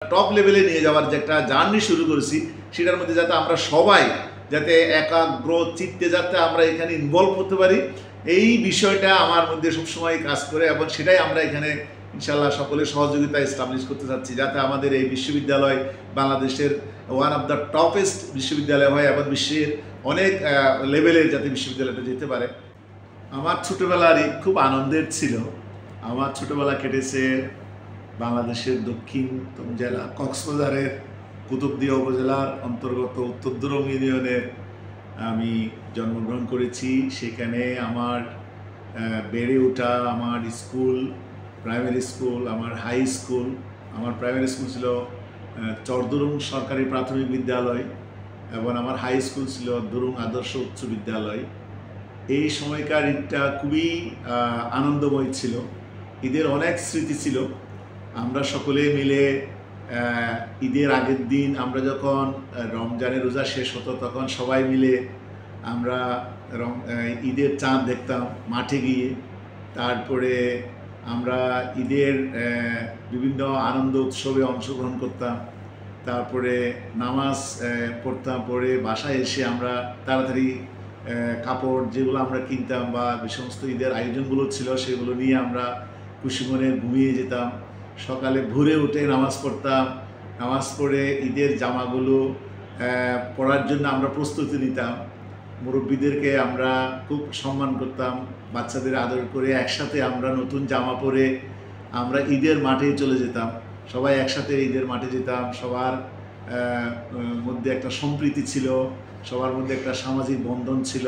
Top লেভেলে নিয়ে যাওয়ার যে একটা জার্নি শুরু করেছি, সেটার মধ্যে যাতে আমরা সবাই যাতে একাগ্র চিত্তে যাতে আমরা এখানে ইনভলভ হতে পারি, এই বিষয়টা আমার মধ্যে সবসময় কাজ করে এবং সেটাই আমরা এখানে ইনশাআল্লাহ সকলের সহযোগিতা এস্টাবলিশ করতে চাচ্ছি, যাতে আমাদের এই বিশ্ববিদ্যালয় বাংলাদেশের ওয়ান অফ দ্য টপেস্ট বিশ্ববিদ্যালয় হয় এবং বিশ্বের অনেক লেভেলের যাতে বিশ্ববিদ্যালয়টা যেতে পারে। আমার ছোটোবেলারই খুব আনন্দের ছিল। আমার ছোটোবেলা কেটেছে বাংলাদেশের দক্ষিণতম জেলা কক্সবাজারের কুতুবদিয়া উপজেলার অন্তর্গত উত্তরদুরম ইউনিয়নের আমি জন্মগ্রহণ করেছি। সেখানে আমার বেড়ে ওঠা আমার স্কুল, প্রাইমারি স্কুল, আমার হাই স্কুল। আমার প্রাইমারি স্কুল ছিল চরদুরুং সরকারি প্রাথমিক বিদ্যালয় এবং আমার হাই স্কুল ছিল দুরুং আদর্শ উচ্চ বিদ্যালয়। এই সময়কার ঈদটা খুবই আনন্দময় ছিল। ঈদের অনেক স্মৃতি ছিল। আমরা সকলে মিলে ঈদের আগের দিন আমরা যখন রমজানের রোজা শেষ হতো, তখন সবাই মিলে আমরা ঈদের চাঁদ দেখতাম মাঠে গিয়ে। তারপরে আমরা ঈদের বিভিন্ন আনন্দ উৎসবে অংশগ্রহণ করতাম। তারপরে নামাজ পড়তাম, পড়ে বাসায় এসে আমরা তাড়াতাড়ি কাপড় যেগুলো আমরা কিনতাম বা যে সমস্ত ঈদের আয়োজনগুলো ছিল সেগুলো নিয়ে আমরা খুশি মনে ঘুমিয়ে যেতাম। সকালে ভোরে উঠে নামাজ পড়তাম। নামাজ পড়ে ঈদের জামাগুলো পরার জন্য আমরা প্রস্তুতি নিতাম। মুরব্বীদেরকে আমরা খুব সম্মান করতাম, বাচ্চাদের আদর করে একসাথে আমরা নতুন জামা পরে আমরা ঈদের মাঠে চলে যেতাম। সবাই একসাথে ঈদের মাঠে যেতাম। সবার মধ্যে একটা সম্প্রীতি ছিল, সবার মধ্যে একটা সামাজিক বন্ধন ছিল,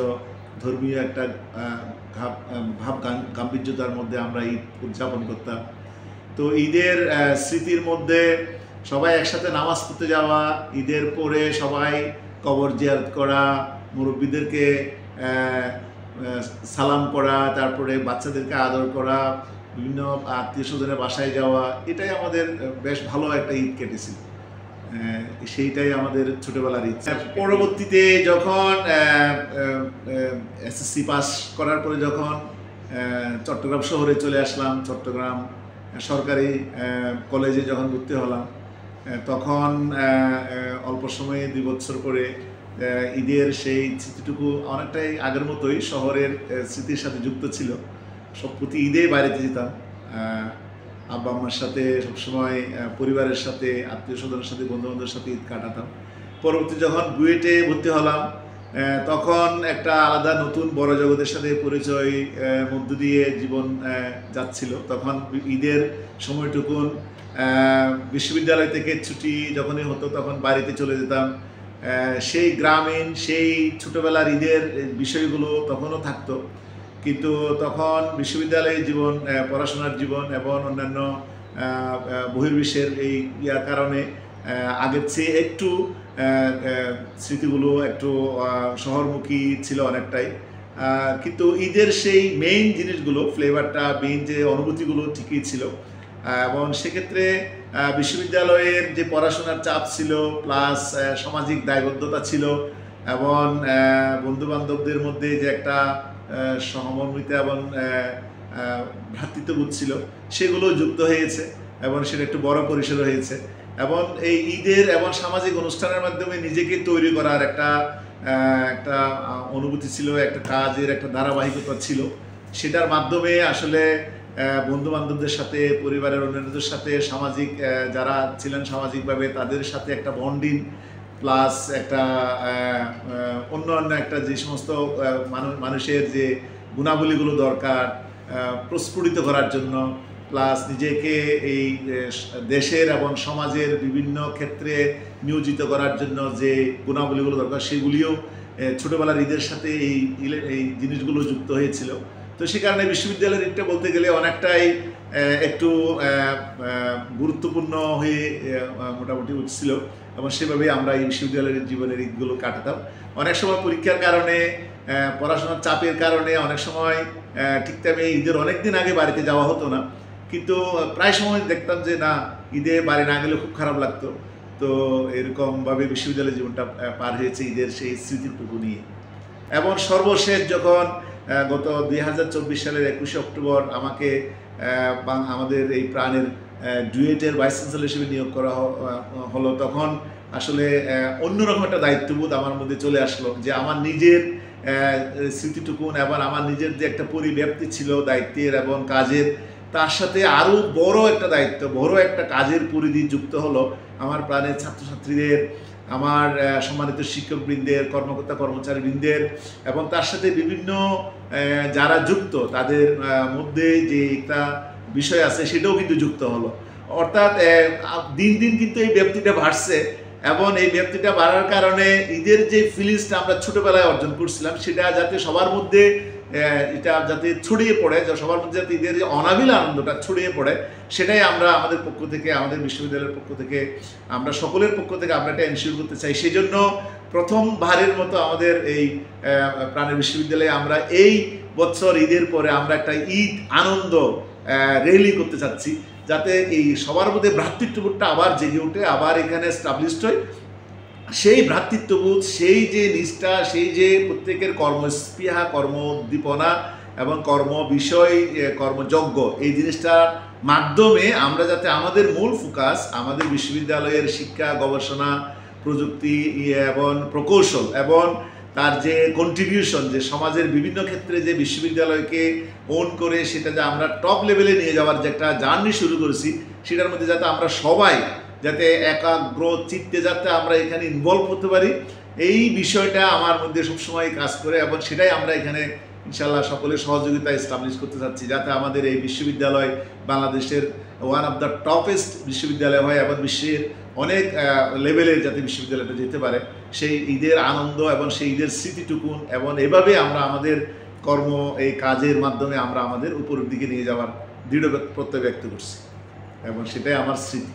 ধর্মীয় একটা ভাব গাম্ভীর্যতার মধ্যে আমরা ঈদ উদযাপন করতাম। তো ঈদের স্মৃতির মধ্যে সবাই একসাথে নামাজ পড়তে যাওয়া, ঈদের পরে সবাই কবর জিয়ারত করা, মুরব্বীদেরকে সালাম করা, তারপরে বাচ্চাদেরকে আদর করা, বিভিন্ন আত্মীয় স্বজনের বাসায় যাওয়া, এটাই আমাদের বেশ ভালো একটা ঈদ কেটেছিল। সেইটাই আমাদের ছোটোবেলার ঈদ। পরবর্তীতে যখন এসএসসি পাস করার পরে যখন চট্টগ্রাম শহরে চলে আসলাম, চট্টগ্রাম সরকারি কলেজে যখন ভর্তি হলাম, তখন অল্প সময়ে 2 বছর পরে ঈদের সেই স্মৃতিটুকু অনেকটাই আগের মতোই শহরের স্মৃতির সাথে যুক্ত ছিল। সব প্রতি ঈদে বাইরেতে যেতাম, আব্বা আম্মার সাথে সবসময়, পরিবারের সাথে, আত্মীয় স্বজনের সাথে, বন্ধুবান্ধবের সাথে ঈদ কাটাতাম। পরবর্তী যখন বুয়েটে ভর্তি হলাম, তখন একটা আলাদা নতুন বড় জগতের সাথে পরিচয় মধ্য দিয়ে জীবন যাচ্ছিল। তখন ঈদের সময়টুকুন বিশ্ববিদ্যালয় থেকে ছুটি যখনই হতো তখন বাড়িতে চলে যেতাম। সেই গ্রামীণ সেই ছোটোবেলার ঈদের বিষয়গুলো তখনও থাকতো, কিন্তু তখন বিশ্ববিদ্যালয়ের জীবন, পড়াশোনার জীবন এবং অন্যান্য বহির্বিশ্বের এই ইয়ার কারণে আগের চেয়ে একটু স্মৃতিগুলো একটু শহরমুখী ছিল অনেকটাই। কিন্তু ঈদের সেই মেইন জিনিসগুলো, ফ্লেভারটা, মেইন যে অনুভূতিগুলো ঠিকই ছিল। এবং সেক্ষেত্রে বিশ্ববিদ্যালয়ের যে পড়াশোনার চাপ ছিল, প্লাস সামাজিক দায়বদ্ধতা ছিল এবং বন্ধুবান্ধবদের মধ্যে যে একটা সহমর্মিতা এবং ভ্রাতৃত্ববোধ ছিল, সেগুলো যুক্ত হয়েছে এবং সেটা একটু বড় পরিসরে হয়েছে। এবং এই ঈদের এবং সামাজিক অনুষ্ঠানের মাধ্যমে নিজেকে তৈরি করার একটা অনুভূতি ছিল, একটা কাজের একটা ধারাবাহিকতা ছিল। সেটার মাধ্যমে আসলে বন্ধুবান্ধবদের সাথে, পরিবারের অন্যান্যদের সাথে, সামাজিক যারা ছিলেন সামাজিকভাবে তাদের সাথে একটা বন্ডিং, প্লাস একটা অন্য একটা যে সমস্ত মানুষের যে গুণাবলীগুলো দরকার প্রস্ফুটিত করার জন্য, প্লাস নিজেকে এই দেশের এবং সমাজের বিভিন্ন ক্ষেত্রে নিয়োজিত করার জন্য যে গুণাবলীগুলো দরকার, সেগুলিও ছোটোবেলার ঈদের সাথে এই জিনিসগুলো যুক্ত হয়েছিল। তো সে কারণে বিশ্ববিদ্যালয়ের ঈদটা বলতে গেলে অনেকটাই একটু গুরুত্বপূর্ণ হয়ে মোটামুটি উঠছিল এবং সেভাবেই আমরা এই বিশ্ববিদ্যালয়ের জীবনের ঈদগুলো কাটাতাম। অনেক সময় পরীক্ষার কারণে, পড়াশোনার চাপের কারণে অনেক সময় ঠিক টাইমে ঈদের অনেক দিন আগে বাড়িতে যাওয়া হতো না, কিন্তু প্রায় সময় দেখতাম যে না, ঈদে বাড়ি না গেলে খুব খারাপ লাগতো। তো এরকমভাবে বিশ্ববিদ্যালয়ের জীবনটা পার হয়েছে ঈদের সেই স্মৃতিটুকু নিয়ে। এবং সর্বশেষ যখন গত 2024 সালের 21শে অক্টোবর আমাকে আমাদের এই প্রাণের ডুয়েটের ভাইস চ্যান্সেলর হিসেবে নিয়োগ করা হলো, তখন আসলে অন্যরকম একটা দায়িত্ববোধ আমার মধ্যে চলে আসলো, যে আমার নিজের স্মৃতিটুকুন এবং আমার নিজের যে একটা পরিব্যাপ্তি ছিল দায়িত্বের এবং কাজের, তার সাথে আরও বড় একটা দায়িত্ব, বড় একটা কাজের পরিধি যুক্ত হলো আমার প্রাণের ছাত্রছাত্রীদের, আমার সম্মানিত শিক্ষকবৃন্দের, কর্মকর্তা কর্মচারীবৃন্দের, এবং তার সাথে বিভিন্ন যারা যুক্ত তাদের মধ্যে যে একটা বিষয় আছে সেটাও কিন্তু যুক্ত হলো। অর্থাৎ দিন দিন কিন্তু এই ব্যাপ্তিটা বাড়ছে, এবং এই ব্যাপ্তিটা বাড়ার কারণে ঈদের যে ফিলিংসটা আমরা ছোটোবেলায় অর্জন করছিলাম সেটা যাতে সবার মধ্যে এটা যাতে ছড়িয়ে পড়ে, সবার মধ্যে যাতে ঈদের যে অনাবিল আনন্দটা ছড়িয়ে পড়ে, সেটাই আমরা আমাদের পক্ষ থেকে, আমাদের বিশ্ববিদ্যালয়ের পক্ষ থেকে, আমরা সকলের পক্ষ থেকে আমরা এটা এনশিওর করতে চাই। সেই জন্য প্রথমবারের মতো আমাদের এই প্রাণের বিশ্ববিদ্যালয়ে আমরা এই বছর ঈদের পরে আমরা একটা ঈদ আনন্দ র্যালি করতে চাচ্ছি, যাতে এই সবার মধ্যে ভ্রাতৃত্ববোধটা আবার জেগে ওঠে, আবার এখানে এস্টাবলিশড হয়। সেই ভ্রাতৃত্ববোধ, সেই যে নিষ্ঠা, সেই যে প্রত্যেকের কর্মস্পৃহা, কর্মোদ্দীপনা এবং কর্ম বিষয়, কর্মযজ্ঞ, এই জিনিসটার মাধ্যমে আমরা যাতে আমাদের মূল ফোকাস আমাদের বিশ্ববিদ্যালয়ের শিক্ষা, গবেষণা, প্রযুক্তি এবং প্রকৌশল এবং তার যে কন্ট্রিবিউশন, যে সমাজের বিভিন্ন ক্ষেত্রে যে বিশ্ববিদ্যালয়কে ওন করে সেটা যে আমরা টপ লেভেলে নিয়ে যাওয়ার যে একটা জার্নি শুরু করেছি, সেটার মধ্যে যাতে আমরা সবাই যাতে একাগ্র চিত্তে যাতে আমরা এখানে ইনভলভ হতে পারি, এই বিষয়টা আমার মধ্যে সবসময় কাজ করে, এবং সেটাই আমরা এখানে ইনশাআল্লাহ সকলের সহযোগিতা এস্টাবলিশ করতে চাচ্ছি, যাতে আমাদের এই বিশ্ববিদ্যালয় বাংলাদেশের ওয়ান অফ দ্য টপেস্ট বিশ্ববিদ্যালয় হয় এবং বিশ্বের অনেক লেভেলের যাতে বিশ্ববিদ্যালয়টা যেতে পারে। সেই ঈদের আনন্দ এবং সেই ঈদের স্মৃতিটুকুন, এবং এভাবে আমরা আমাদের কর্ম, এই কাজের মাধ্যমে আমরা আমাদের উপরের দিকে নিয়ে যাওয়ার দৃঢ় প্রত্যয় ব্যক্ত করছি, এবং সেটাই আমার স্মৃতি।